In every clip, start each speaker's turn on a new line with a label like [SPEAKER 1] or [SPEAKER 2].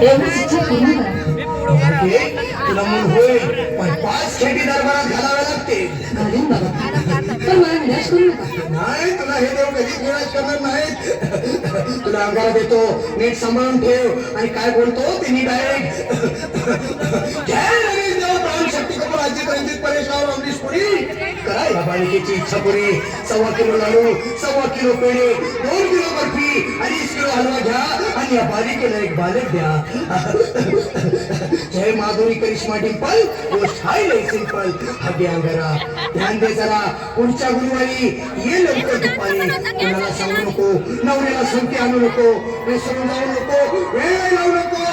[SPEAKER 1] एवढीच इच्छा पूर्ण करा.
[SPEAKER 2] तुला मूल होईल पण 5 खेटी दरबारात घालावे लागतील.
[SPEAKER 1] घालीन बाबा, पण मला निराश करू नका.
[SPEAKER 2] नाही, तुला हे देव कधीच निराश करणार नाहीत. तुला अंगारा देतो, नीट सांभाळून ठेव आणि काय बोलतो ते नीट ऐक. जय नवीन देव प्राण शक्ती कपूर राज्य रंजित परेशावर अमरीश पुरी करा या बालिकेची इच्छा पुरी. 1.25 किलो लाडू, 1.25 किलो पेढे, 2 किलो बर्फी, 2.5 किलो हलवा घ्या आणि या बालिकेला एक बालक द्या. जय माधुरी करिश्मा डिंपल, गोष्ट हाय लई सिंपल. हगे अंगारा ध्यान दे जरा, पुढच्या गुरुवारी ये लवकर दुपारी. कुणाला सांगू नको, नवऱ्याला संगती आणू नको, विसरून जाऊ नको, वेळ लावू नको.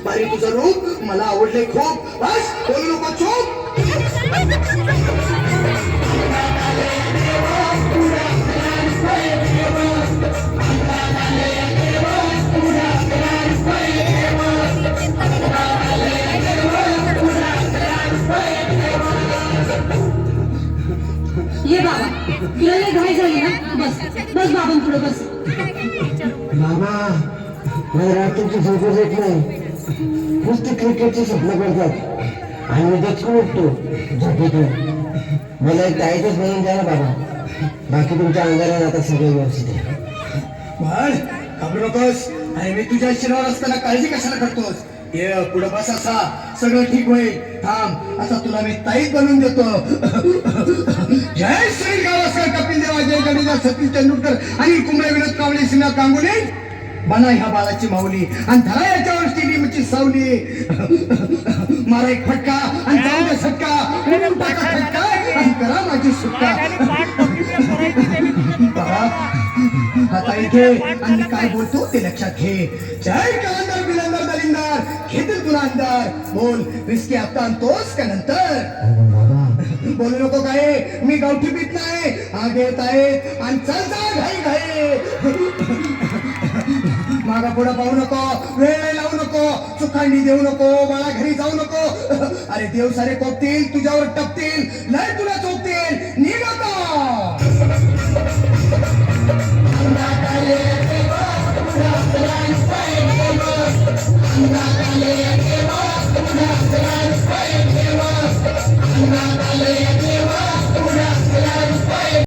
[SPEAKER 2] बारी तुझं रूप मला आवडले खूप, बस बोलू नको, चूप.
[SPEAKER 1] ये बाबा, तुला लय घाई झाली ना. बस बस बाबां पुढे बस.
[SPEAKER 3] बाबा मला रात्रीची झोप येत नाही. नुसते क्रिकेटचे स्वप्न पडतात आणि मी दचकून उठतो झोपेतून. मला एक टाईटच बनवून द्या ना बाबा. बाकी तुमच्या अंगाला आता सगळं व्यवस्थित आहे.
[SPEAKER 2] बाळ घाबरू नकोस, आणि मी तुझ्या शिरावर असताना काळजी कशाला करतोस. ये पुढं बस, असा सगळं ठीक होईल. थांब, आता तुला मी ताईत बनवून देतो. जय श्री गावस्कर, कपिल देव, अजय जडेजा, सतीश तेंडुलकर आणि कुंबळे, विनोद कावळे, श्रीनाथ गांगुली बना ह्या बाळाची माऊली आणि धरा याच्यावर स्टेडियमची सावली. मारा एक फटका आणि जाऊ दे सटका, उडून टाका फटका आणि करा माझी सुटका. आता इथे आणि काय बोलतो ते लक्षात घे. जय कलंदर बिलंदर दलिंदर, घेतील तुला अंदर. बोल, विस्की आता आणतोस का नंतर. बोलू नको काय, मी गावठी पीत नाही. हा घेत आहे आणि चल जा घाई घाई. मागा पुढं पाहू नको, वेळ लावू नको, चुकांडी देऊ नको, मला घरी जाऊ नको. अरे देव सारे कोपतील, तुझ्यावर टपतील, लय तुला चोपतील. निघ